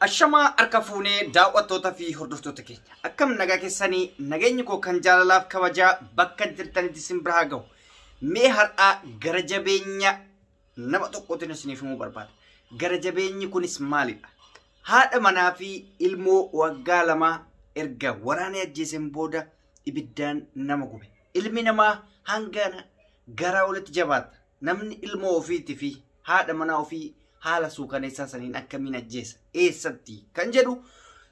Ashamaa harka fuunee daawwattoota fi hordoftoota keenya akkam nagaa keessanii nageenyi koo kan jaalalaaf kabajaa bakka jirtanitti isin bira haa ga'u. Mee har'aa gara jabeenya nama tokkootiin isiniif himuu barbaada. Gara jabeenyi kunis maalidha? Haadha manaa fi ilmoo waggaa lamaa erga waraana ajjeeseen booda ibiddaan nama gube. Ilmi namaa hangana garaa walitti jabaata. Namni ilmoo ofiitii fi haadha manaa ofii haala suukaneessaa saniin akkamiin ajjeesa eessatti kan jedhu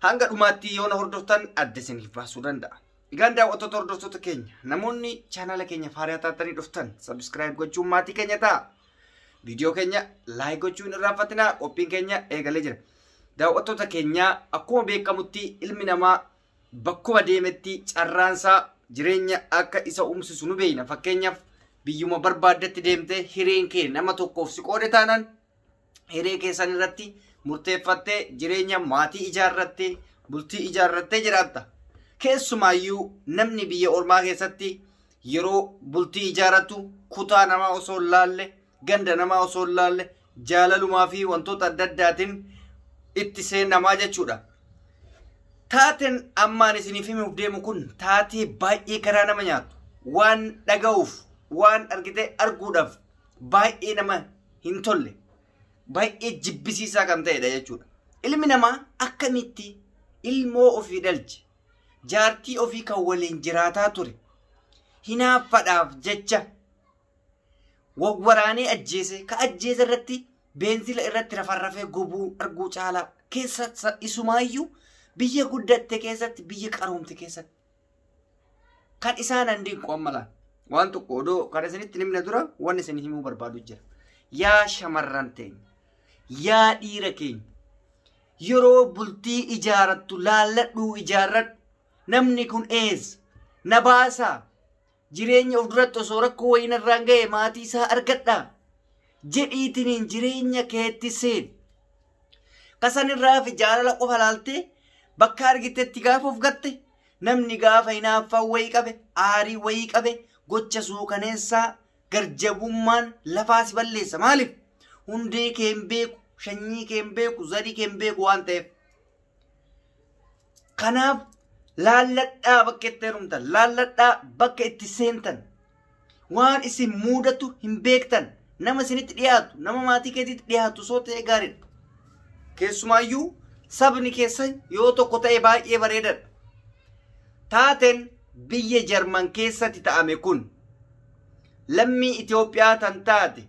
hanga dhumaatti yoo na hordoftan adda isiniif baasuu danda'a. Egaan daawwattoota hordoftoota keenya namoonni chaanala keenya faaraa taatanii dhuftan subscribe gochuun maatii keenya ta'a. Viidiyoo keenya like gochuun irraanfatinaa qophiin keenya eegalee jira. Daawwattoota keenya akkuma beekamutti ilmi namaa bakkuma deemetti carraansaa jireenya akka isa uumsisu nu beekna. Fakkeenyaaf biyyuma barbaaddetti deemtee hireen kee nama tokkoof si qoode taanaan hiree keessan irratti murteeffattee jireenya maatii ijaarrattee bultii ijaarrattee jiraatta. Keessumaayyuu namni biyya ormaa keessatti yeroo bultii ijaarratu kutaa namaa osoo hin laalle ganda namaa osoo hin laalle jaalalumaa fi wantoota adda addaatiin itti seenamaa jechuudha. Taateen ammaan isiniif himuuf deemu kun taatee baay'ee garaa nama nyaatu. Waan dhaga'uuf waan argitee arguudhaaf baay'ee nama hin tolle. Baay'ee jibbisiisaa kan ta'edha jechuudha. Ilmi namaa akkamitti ilmoo ofii dhalche jaartii ofii kan waliin jiraataa ture hinaaffaadhaaf jecha waraanee ajjeese ka ajjeese irratti beenzila irratti rafarrafee gubuu arguu caalaa keessa isumaayyuu biyya guddatte keessatti biyya qaroomte keessatti kan isaan handiin qoommalaan waan tokko odoo kan isinitti himne dura waan isin himuu barbaadu jira. Yaa shamarran teenya yaa dhiira keenya yeroo bultii ijaarrattu laalladhuu ijaarradhu. Namni kun eessa na baasaa jireenya of duratti osoo rakkoo wayiin irraan ga'e maatii isaa argadhaa jedhiitiniin jireenya keetti seen kasan irraa fi jaalala qofa laaltee bakka argitetti gaafa of gatte namni gaafa hinaaffaa wayii qabe aarii wayii qabe gocha suukaneessaa garjabummaan lafaas balleessa. Maaliif? Hundee kee hin beeku, shanyii kee hin beeku, zarii kee hin beeku waan ta'eef. Kanaaf laalladhaa bakka itti heerumtan, laalladhaa bakka itti seentan, waan isin mudatu hin beektan, nama isinitti dhiyaatu, nama maatii keetitti dhiyaatu soo ta'e gaariidha. Keessumaayyuu sabni keessan yoo tokko ta'e baay'ee bareedaadha. Taateen biyya Jarman keessatti ta'ame kun lammii Itoophiyaa tan taate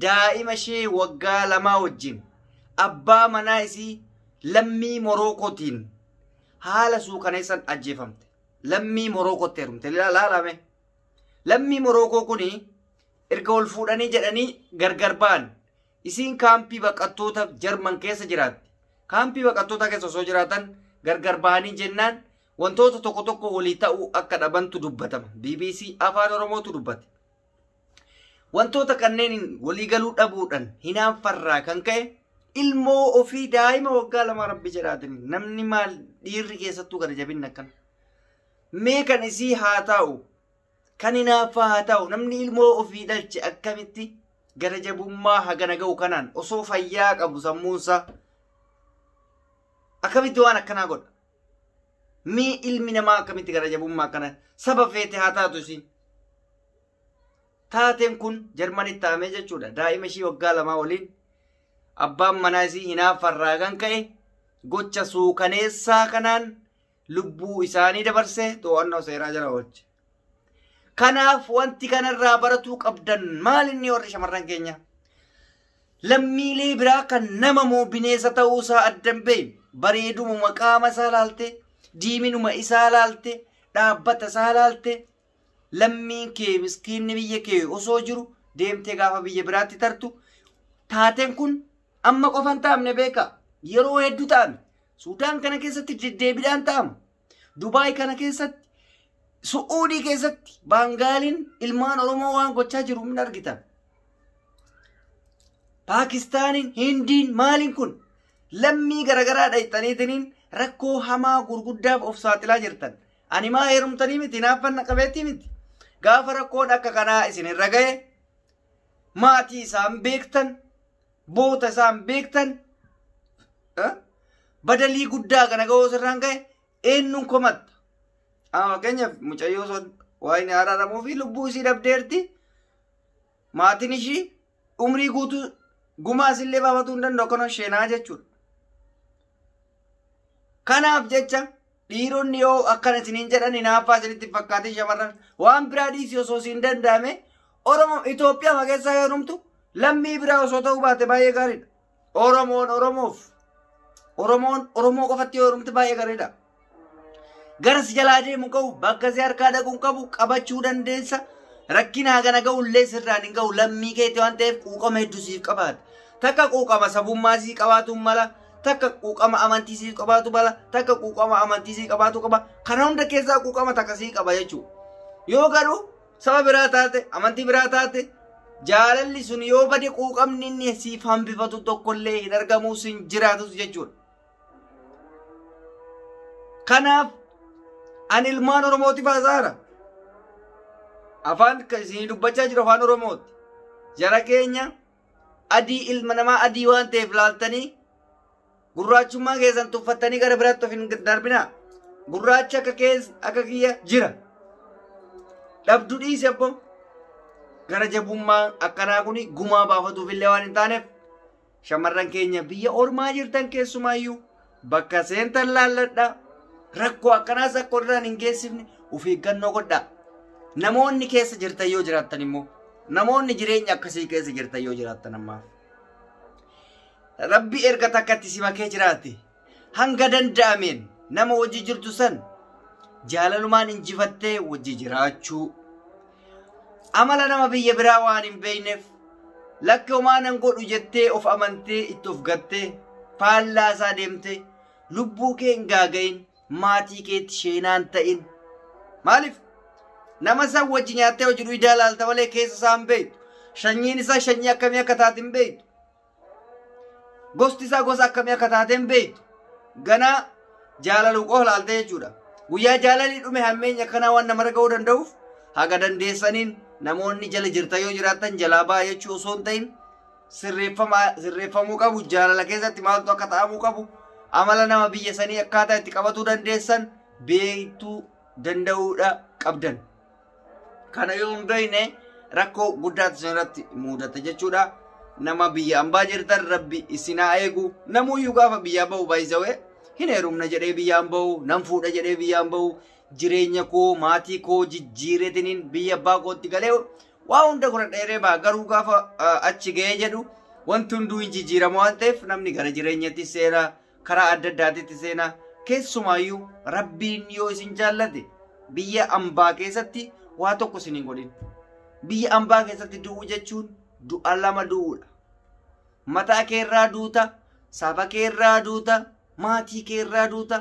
daa'ima ishee waggaa lamaa wajjin abbaa manaa isii lammii Morokootiin haala suukaneessan ajjeefamte. Lammii Morokootti heerumte laalame. Lammii Morokoo kuni erga wal fuudhanii jedhanii gargar ba'an. Isiin kaampii baqattoota Jarman keessa jiraatti. Kaampii baqattoota keessa osoo jiraatan gargar ba'anii jennaan wantoota tokko tokko walii ta'uu akka dhabantu dubbatama. BBC Afaan Oromootu dubbate. Wantoota kanneen walii galuu dhabuudhaan hinaaffarraa kan ka'e ilmoo ofii daa'ima waggaa lama rabbi jedhaatanii namni maal dhiirri keessattuu gara jabinna akkana. Mee kan isii haa ta'u kan hinaaffaa haa ta'u namni ilmoo ofii dhalche akkamitti gara jabummaa hagana ga'u kanaan osoo fayyaa qabu sammuunsaa akkamitti waan akkanaa godha. Mee ilmi namaa akkamitti gara jabummaa akkana saba feete haa taatu isiin. Taateen kun Jarmanitti ta'ame jechuudha. Daa'ima ishii waggaa lamaa waliin abbaan manaa isii hinaaffarraa kan ka'e gocha suukaneessaa kanaan lubbuu isaanii dabarsee to'annoo seeraa jala oolche. Kanaaf wanti kanarraa baratuu qabdan maal inni warri shamarran keenya? Lammiilee biraa kan nama moo bineensa ta'uusaa addan beeku bareeduma qaama isaa laalte diiminuma isaa laalte dhaabbata isaa laalte lammiin kee miskiinni biyya kee osoo jiru deemtee gaafa biyya biraatti tartu. Taateen kun amma qofan taa'amne beeka yeroo hedduu ta'ame. Suudaan kana keessatti deddeebiidhaan ta'ama. Dubaay kana keessatti, Su'uudii keessatti Baangaaliin ilmaan Oromoo waan gochaa jiru hin argitan. Paakistaaniin, Hindiin maaliin kun lammii garagaraa dhayxaniitiniin rakkoo hamaa gurguddaaf of saaxilaa jirtan. Ani maa heerumtanii miti naaffanna qabeetti miti. Gaafa rakkoon akka kanaa isin irra ga'e maatii isaan beektan, boota isaan beektan badalii guddaa kana ga'uu sirraan ga'e eenyuun komatta. Fakkeenyaaf mucayyoo sun waa'ee araaramuu fi lubbuu isii dhabdeerti. Maatiin ishii umrii guutuu gumaas illee baafatuu hin danda'u kana sheenaa jechuudha. Kanaaf jecha dhiironni yoo akkana isiniin jedhan hinaaffaa isinitti fakkaatee shamarran waan biraa dhiisii osoo siin danda'ame Oromoo Itoophiyaa keessaa yoo dhumtu lammii biraa osoo ta'uu baate baay'ee gaariidha. Oromoon Oromoo qofatti yoo dhumte baay'ee gaariidha. Garas jalaa deemu qabu bakka si harkaa dhaquun qabu qabachuu dandeessa. Rakkina hagana ga'ullee sirraan hin ga'u lammii keetti waan ta'eef quuqama hedduu siif qabaata. Takka quuqama sabummaa sii qabaatu mala. Takka quuqama amantii sii qabaatu mala. Takka quuqama amantii sii qabaatu qaba. Kana hunda keessaa quuqama takka sii qaba jechuudha. Yoo garuu saba biraa taate amantii biraa taate jaalalli sun yoo bade quuqamni inni siif hambifatu tokkollee hin argamu sin jiraatus jechuudha. Kanaaf ani ilmaan Oromootiif hasaara. Afaan isin dubbachaa jiru afaan Oromooti. Jara keenya adii ilma namaa adii waan ta'eef laaltanii gurraachummaa keessan tuffattanii gara biraatti of hin darbinaa. Gurraachi akka kiyya jira. Dhabduu dhiise abbo. Gara jabummaa akkanaa kuni gumaa baafatuuf illee waan hin taaneef shamarran keenya biyya ormaa jirtan keessumaayyuu bakka seentan laalladhaa. Rakkoo akkanaas akka irraan hin geessifne of eeggannoo godhaa. Namoonni keessa jirtan yoo jiraattan immoo namoonni jireenya akkasii keessa jirtan yoo jiraattan ammaaf Rabbi erga takkatti si makee jiraate hanga danda'ameen nama wajji jirtu san jaalalumaan injifattee wajji jiraachuu. Amala nama biyya biraa waan hin beekneef lakki homaa nan godhu jettee of amantee itti of gattee faallaa isaa deemtee lubbuu kee hin gaagayin maatii keetti sheenaan ta'in. Maaliif nama san wajji nyaattee hojii dhuyi daalaalta malee keessa isaa hin beektu. Sanyiin isaa sanyii akkamii akka taate hin beektu. Gosti isaa gosa akkamii akka taate hin beektu. Ganaa jaalaluu qofa laaltee jechuudha. Guyyaa jaalalii dhume hammeenya akkanaa waan namarra ga'uu danda'uuf haga dandeessaniin namoonni jala jirtan yoo jiraattan jalaa ba'aa jechuu osoo hin ta'in sirreeffamuu qabu. Jaalala keessatti maaltu akka ta'amuu qabu. Amala nama biyya sanii akkaataa itti qabatuu dandeessan beektuu danda'uudha qabdan. Kana yoo hin beekne rakkoo guddaatu isin irratti mudata jechuudha. Nama biyya ambaa jirtan rabbi isinaa eegu. Namuyyuu gaafa biyyaa bahu baay'isawee hin heerumna jedhee biyyaan bahu nan fuudha jedhee biyyaan bahu jireenya koo maatii koo jijjiiretiniin biyya abbaa kootti galee waa hunda kura dheeree ba'a. Garuu gaafa achi ga'ee jedhu wanti hunduu hin jijjiiramu waan ta'eef namni gara jireenyatti seenaa karaa adda addaatitti seenaa. Keessumaayyuu rabbiin yoo isin jaallate biyya ambaa keessatti waa tokko isin hin godhin. Biyya ambaa keessatti du'uu jechuun du'a lama du'uudha. Mataa keerraa duuta, saba keerraa duuta, maatii keerraa duuta.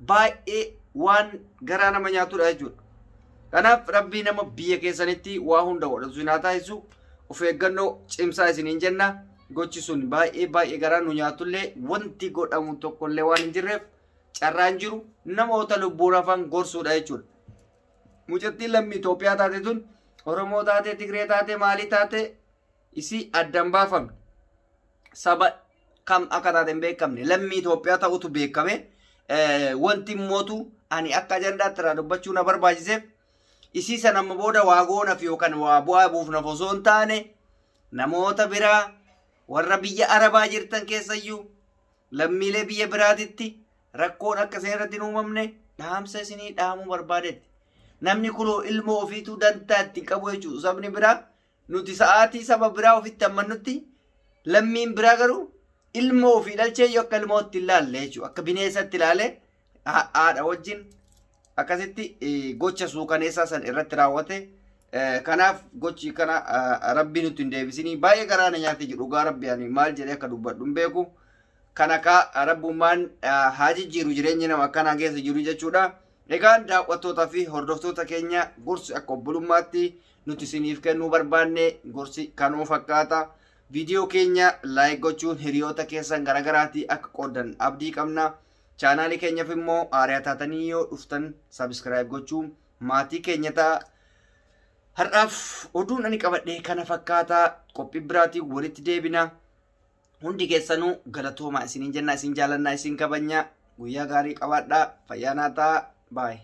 Baay'ee waan garaa nama nyaatudha jechuudha. Kanaaf rabbii nama biyya keessanitti waa hunda godhatu isin haa taasisu. Of eeggannoo cimsaa isiniin jenna. Gochi sun baay'ee garaa nu nyaatullee wanti godhamu tokkollee waan hin jirreef carraan jiru namoota lubbuun hafan gorsuudha jechuudha. Mucattiin lammii Itoophiyaa taate tun Oromoo taate, Tigree taate, maalii taate isii addan baafamne. Saba kam akka taate hin beekamne. Lammii Itoophiyaa ta'utu beekame. Wanti immootu ani akka ajandaatti irraa dubbachuu na barbaachiseef isii sana amma booda waa goonaaf yookaan waa bu'aa buufnaaf osoo hin taane namoota biraa warra biyya Arabaa jirtan keessayyuu lammiilee biyya biraatitti rakkoon akka isin irratti hin uumamne dhaamsa isinii dhaamuu barbaadetti. Namni kunoo ilmoo ofiituu dantaa itti qabu jechuudha. Sabni biraa nuti sa'aatii saba biraa ofitti ammannutti lammiin biraa garuu ilmoo ofii dhalchee yoo akka ilmootti ilaalle jechuudha. Akka bineensatti ilaalee haadha wajjin akkasitti gocha suukaneessaa san irratti raawwate. Kanaaf gochi kana rabbi nuti hin deebisinii baay'ee garaa na nyaate jedhu dhugaa rabbi ani maal jedhee akka dubbadhu hin beeku. Kana ka rabbummaan haa jijjiiru jireenya nama akkanaa keessa jiru jechuudha. Egaan daawwattootaa fi hordoftoota keenya gorsi akka obbolummaatti nuti isiniif kennuu barbaanne gorsi kanuma fakkaata. Viidiyoo keenya laayik gochuun hiriyoota keessan garagaraatti akka qoodan abdii qabna. Chaanaalii keenyaaf immoo haaraa taatanii yoo dhuftan sabiskiraayib gochuun maatii keenya ta'a. Har'aaf oduun ani qabadhe kana fakkaata. Qophii biraatiin walitti deebina. hundi keessanuu galatooma isiniin jenna isin jaalannaa isin kabanya guyyaa gaarii qabaadhaa fayyaa naa ta'aa baay'ee.